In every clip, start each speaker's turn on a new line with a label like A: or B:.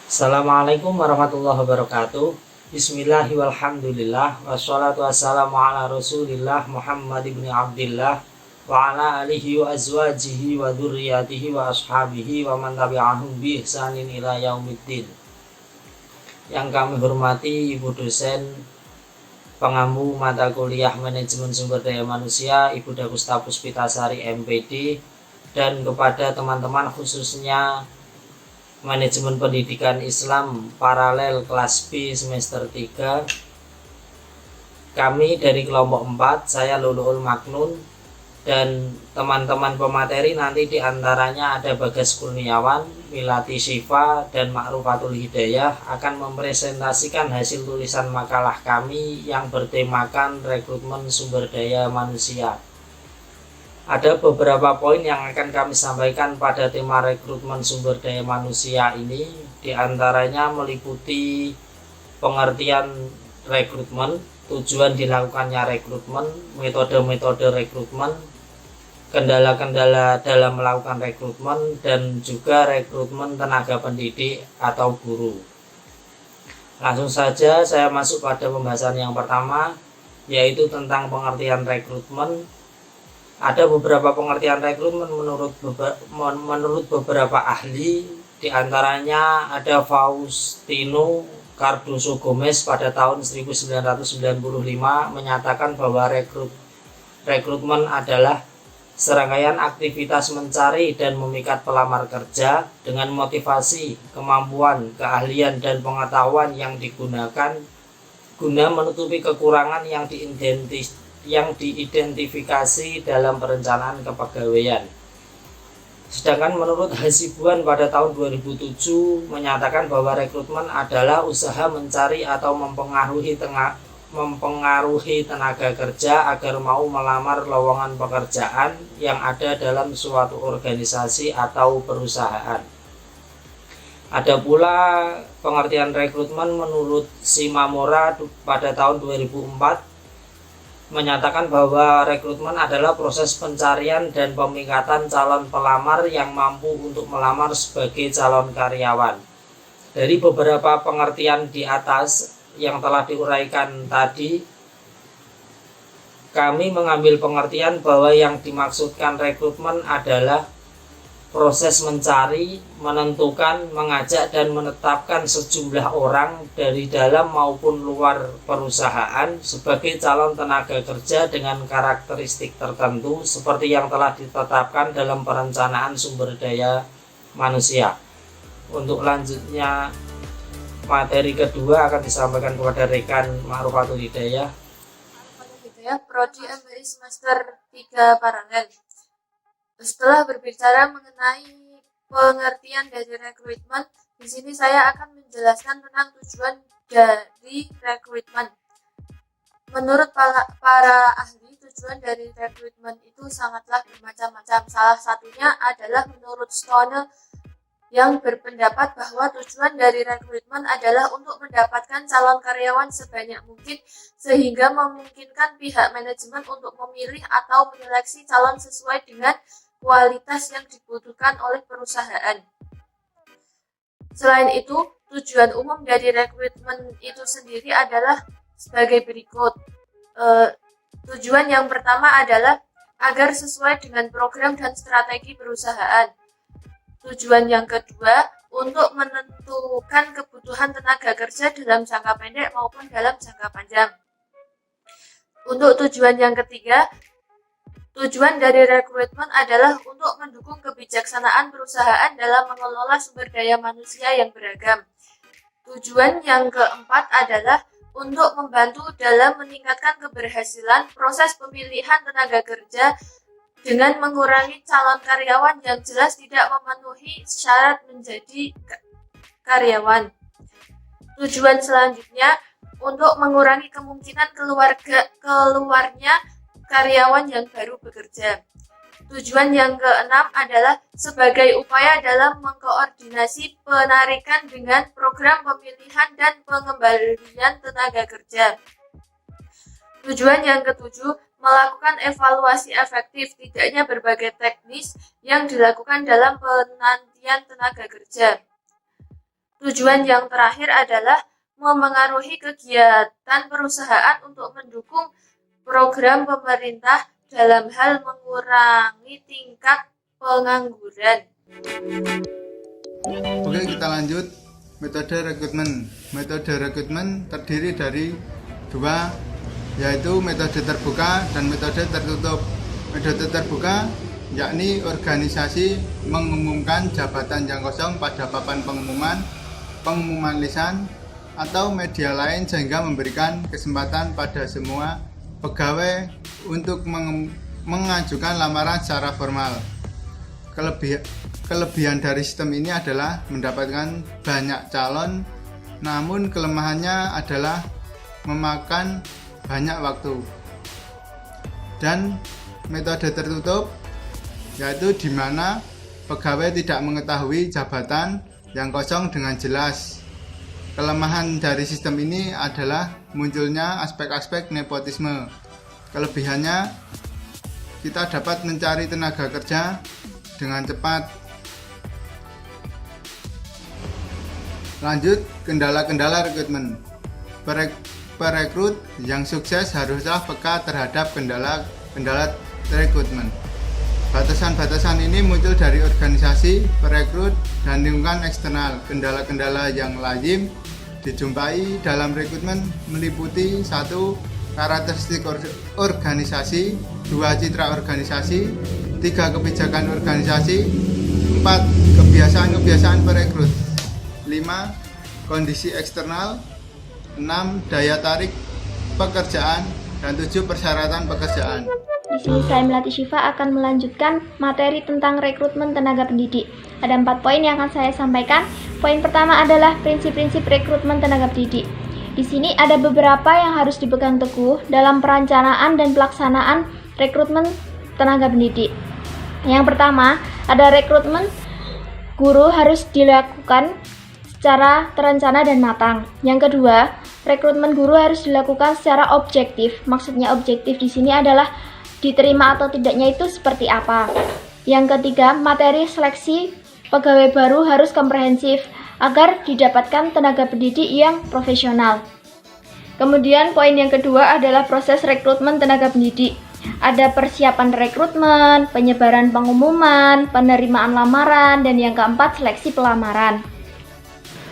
A: Assalamualaikum warahmatullahi wabarakatuh. Bismillahirrahmanirrahim. Walhamdulillah. Wassalatu wassalamu ala rasulillah Muhammad ibn Abdillah wa ala alihi wa azwajihi wa dzurriyyatihi wa ashabihi wa man tabi'ahum bi ihsanin ila yaumiddin. Yang kami hormati Ibu dosen pengampu mata kuliah Manajemen Sumber Daya Manusia Ibu Dagusta Puspitasari MPD, dan kepada teman-teman khususnya Manajemen Pendidikan Islam Paralel kelas B semester 3. Kami dari kelompok 4, saya Luluul Maknun, dan teman-teman pemateri nanti diantaranya ada Bagas Kurniawan, Milati Syifa, dan Ma'rufatul Hidayah akan mempresentasikan hasil tulisan makalah kami yang bertemakan rekrutmen sumber daya manusia. Ada beberapa poin yang akan kami sampaikan pada tema rekrutmen sumber daya manusia ini, diantaranya meliputi pengertian rekrutmen, tujuan dilakukannya rekrutmen, metode-metode rekrutmen, kendala-kendala dalam melakukan rekrutmen, dan juga rekrutmen tenaga pendidik atau guru. Langsung saja saya masuk pada pembahasan yang pertama, yaitu tentang pengertian rekrutmen. Ada beberapa pengertian rekrutmen menurut beberapa ahli, diantaranya ada Faustino Cardoso Gomez pada tahun 1995 menyatakan bahwa rekrutmen adalah serangkaian aktivitas mencari dan memikat pelamar kerja dengan motivasi, kemampuan, keahlian, dan pengetahuan yang digunakan guna menutupi kekurangan yang diidentifikasi dalam perencanaan kepegawaian. Sedangkan menurut Hasibuan pada tahun 2007 menyatakan bahwa rekrutmen adalah usaha mencari atau mempengaruhi tenaga kerja agar mau melamar lowongan pekerjaan yang ada dalam suatu organisasi atau perusahaan. Ada pula pengertian rekrutmen menurut Shimamura pada tahun 2004 menyatakan bahwa rekrutmen adalah proses pencarian dan pemingkatan calon pelamar yang mampu untuk melamar sebagai calon karyawan. Dari beberapa pengertian di atas yang telah diuraikan tadi, kami mengambil pengertian bahwa yang dimaksudkan rekrutmen adalah proses mencari, menentukan, mengajak, dan menetapkan sejumlah orang dari dalam maupun luar perusahaan sebagai calon tenaga kerja dengan karakteristik tertentu seperti yang telah ditetapkan dalam perencanaan sumber daya manusia. Untuk lanjutnya materi kedua akan disampaikan kepada rekan Ma'rufatul Hidayah.
B: Prodi MBI semester 3 paralel. Setelah berbicara mengenai pengertian dari rekrutmen, di sini saya akan menjelaskan tentang tujuan dari rekrutmen. Menurut para ahli, tujuan dari rekrutmen itu sangatlah bermacam-macam. Salah satunya adalah menurut Stone yang berpendapat bahwa tujuan dari rekrutmen adalah untuk mendapatkan calon karyawan sebanyak mungkin sehingga memungkinkan pihak manajemen untuk memilih atau menyeleksi calon sesuai dengan kualitas yang dibutuhkan oleh perusahaan. Selain itu, tujuan umum dari rekrutmen itu sendiri adalah sebagai berikut. Tujuan yang pertama adalah agar sesuai dengan program dan strategi perusahaan. Tujuan yang kedua, untuk menentukan kebutuhan tenaga kerja dalam jangka pendek maupun dalam jangka panjang. Untuk tujuan yang ketiga, tujuan dari rekrutmen adalah untuk mendukung kebijaksanaan perusahaan dalam mengelola sumber daya manusia yang beragam. Tujuan yang keempat adalah untuk membantu dalam meningkatkan keberhasilan proses pemilihan tenaga kerja dengan mengurangi calon karyawan yang jelas tidak memenuhi syarat menjadi karyawan. Tujuan selanjutnya untuk mengurangi kemungkinan keluarnya karyawan yang baru bekerja. Tujuan yang keenam adalah sebagai upaya dalam mengkoordinasi penarikan dengan program pemilihan dan pengembalian tenaga kerja. Tujuan yang ketujuh, melakukan evaluasi efektif tidaknya berbagai teknis yang dilakukan dalam penantian tenaga kerja. Tujuan yang terakhir adalah memengaruhi kegiatan perusahaan untuk mendukung program pemerintah dalam hal mengurangi tingkat pengangguran.
C: Oke, kita lanjut. Metode rekrutmen. Metode rekrutmen terdiri dari dua, yaitu metode terbuka dan metode tertutup. Metode terbuka yakni organisasi mengumumkan jabatan yang kosong pada papan pengumuman lisan atau media lain sehingga memberikan kesempatan pada semua pegawai untuk mengajukan lamaran secara formal. Kelebihan dari sistem ini adalah mendapatkan banyak calon, namun kelemahannya adalah memakan banyak waktu. Dan metode tertutup yaitu di mana pegawai tidak mengetahui jabatan yang kosong dengan jelas. Kelemahan dari sistem ini adalah munculnya aspek-aspek nepotisme. Kelebihannya, kita dapat mencari tenaga kerja dengan cepat. Lanjut, kendala-kendala rekrutmen. Perekrut yang sukses haruslah peka terhadap kendala rekrutmen. Batasan-batasan ini muncul dari organisasi, perekrut, dan lingkungan eksternal. Kendala-kendala yang lazim dijumpai dalam rekrutmen meliputi 1. Karakteristik organisasi, 2. Citra organisasi, 3. Kebijakan organisasi, 4. Kebiasaan-kebiasaan perekrut, 5. Kondisi eksternal, 6. Daya tarik pekerjaan, dan 7. Persyaratan pekerjaan.
D: Di sini saya Melati Syifa akan melanjutkan materi tentang rekrutmen tenaga pendidik. Ada 4 poin yang akan saya sampaikan. Poin pertama adalah prinsip-prinsip rekrutmen tenaga pendidik. Di sini ada beberapa yang harus dipegang teguh dalam perencanaan dan pelaksanaan rekrutmen tenaga pendidik. Yang pertama, ada rekrutmen guru harus dilakukan secara terencana dan matang. Yang kedua, rekrutmen guru harus dilakukan secara objektif. Maksudnya objektif di sini adalah diterima atau tidaknya itu seperti apa. Yang ketiga, materi seleksi pegawai baru harus komprehensif agar didapatkan tenaga pendidik yang profesional. Kemudian poin yang kedua adalah proses rekrutmen tenaga pendidik. Ada persiapan rekrutmen, penyebaran pengumuman, penerimaan lamaran, dan yang keempat seleksi pelamaran.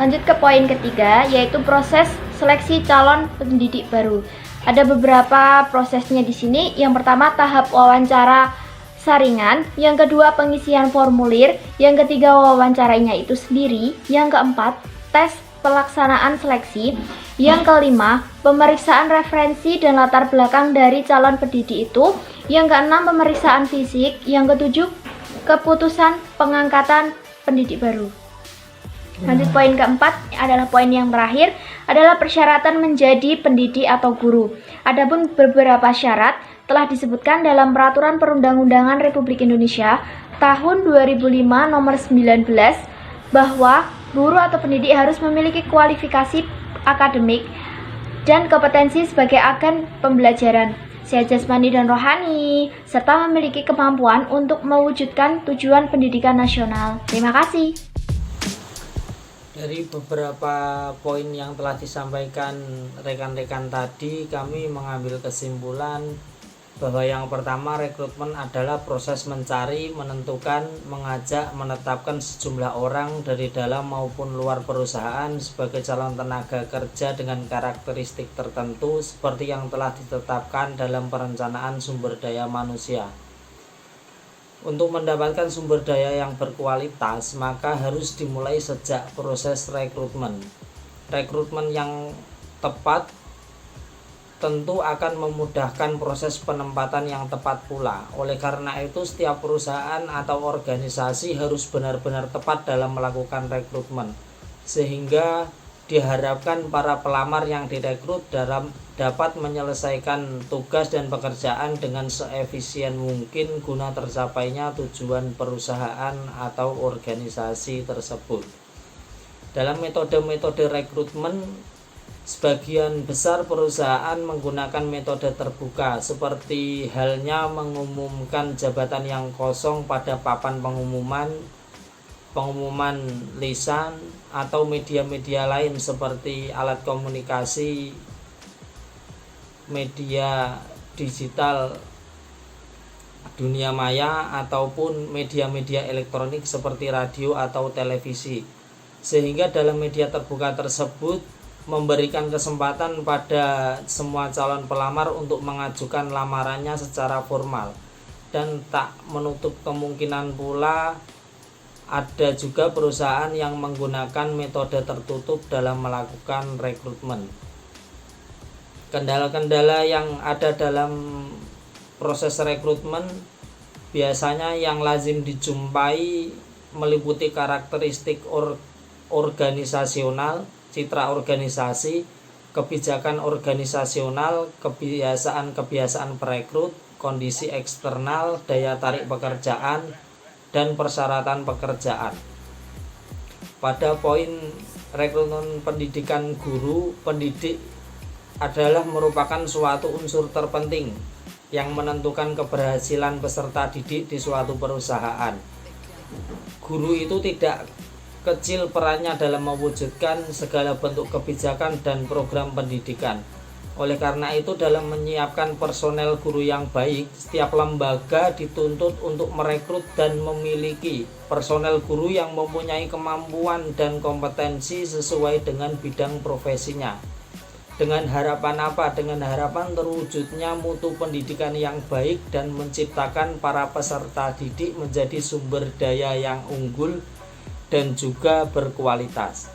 D: Lanjut ke poin ketiga, yaitu proses seleksi calon pendidik baru. Ada beberapa prosesnya di sini. Yang pertama, tahap wawancara saringan. Yang kedua, pengisian formulir. Yang ketiga, wawancaranya itu sendiri. Yang keempat, tes pelaksanaan seleksi. Yang kelima, pemeriksaan referensi dan latar belakang dari calon pendidik itu. Yang keenam, pemeriksaan fisik. Yang ketujuh, keputusan pengangkatan pendidik baru. Lanjut poin keempat adalah poin yang terakhir adalah persyaratan menjadi pendidik atau guru. Adapun beberapa syarat telah disebutkan dalam Peraturan Perundang-undangan Republik Indonesia tahun 2005 nomor 19 bahwa guru atau pendidik harus memiliki kualifikasi akademik dan kompetensi sebagai agen pembelajaran, sehat jasmani dan rohani, serta memiliki kemampuan untuk mewujudkan tujuan pendidikan nasional. Terima kasih.
A: Dari beberapa poin yang telah disampaikan rekan-rekan tadi, kami mengambil kesimpulan bahwa yang pertama, rekrutmen adalah proses mencari, menentukan, mengajak, menetapkan sejumlah orang dari dalam maupun luar perusahaan sebagai calon tenaga kerja dengan karakteristik tertentu seperti yang telah ditetapkan dalam perencanaan sumber daya manusia. Untuk mendapatkan sumber daya yang berkualitas, maka harus dimulai sejak proses rekrutmen. Rekrutmen yang tepat tentu akan memudahkan proses penempatan yang tepat pula. Oleh karena itu, setiap perusahaan atau organisasi harus benar-benar tepat dalam melakukan rekrutmen, sehingga diharapkan para pelamar yang direkrut dapat menyelesaikan tugas dan pekerjaan dengan seefisien mungkin guna tercapainya tujuan perusahaan atau organisasi tersebut. Dalam metode-metode rekrutmen, sebagian besar perusahaan menggunakan metode terbuka, seperti halnya mengumumkan jabatan yang kosong pada papan pengumuman pengumuman lisan atau media-media lain seperti alat komunikasi, media digital dunia maya, ataupun media-media elektronik seperti radio atau televisi. Sehingga dalam media terbuka tersebut memberikan kesempatan pada semua calon pelamar untuk mengajukan lamarannya secara formal, dan tak menutup kemungkinan pula ada juga perusahaan yang menggunakan metode tertutup dalam melakukan rekrutmen. Kendala-kendala yang ada dalam proses rekrutmen biasanya yang lazim dijumpai meliputi karakteristik organisasional, citra organisasi, kebijakan organisasional, kebiasaan-kebiasaan perekrut, kondisi eksternal, daya tarik pekerjaan, dan persyaratan pekerjaan. Pada poin rekrutmen pendidikan guru, pendidik adalah merupakan suatu unsur terpenting yang menentukan keberhasilan peserta didik di suatu perusahaan. Guru itu tidak kecil perannya dalam mewujudkan segala bentuk kebijakan dan program pendidikan. Oleh karena itu, dalam menyiapkan personel guru yang baik, setiap lembaga dituntut untuk merekrut dan memiliki personel guru yang mempunyai kemampuan dan kompetensi sesuai dengan bidang profesinya. Dengan harapan apa? Dengan harapan terwujudnya mutu pendidikan yang baik dan menciptakan para peserta didik menjadi sumber daya yang unggul dan juga berkualitas.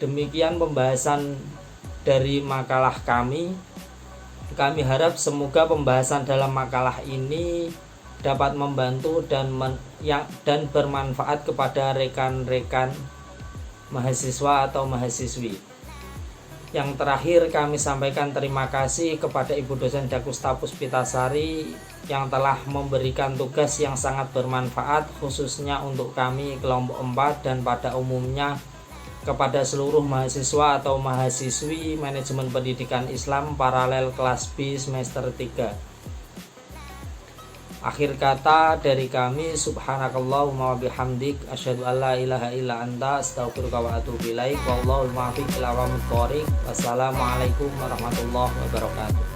A: Demikian pembahasan dari makalah kami. Kami harap semoga pembahasan dalam makalah ini dapat membantu dan bermanfaat kepada rekan-rekan mahasiswa atau mahasiswi. Yang terakhir, kami sampaikan terima kasih kepada Ibu dosen Dakusta Puspitasari yang telah memberikan tugas yang sangat bermanfaat khususnya untuk kami kelompok 4 dan pada umumnya kepada seluruh mahasiswa atau mahasiswi manajemen pendidikan Islam paralel kelas B semester 3. Akhir kata dari kami, subhanakallahumma wa bihamdik asyhadu an la ilaha illa anta astaghfiruka wa atubu ilaik. Wallahul muwaffiq ila aqwamit thoriq. Wassalamualaikum warahmatullahi wabarakatuh.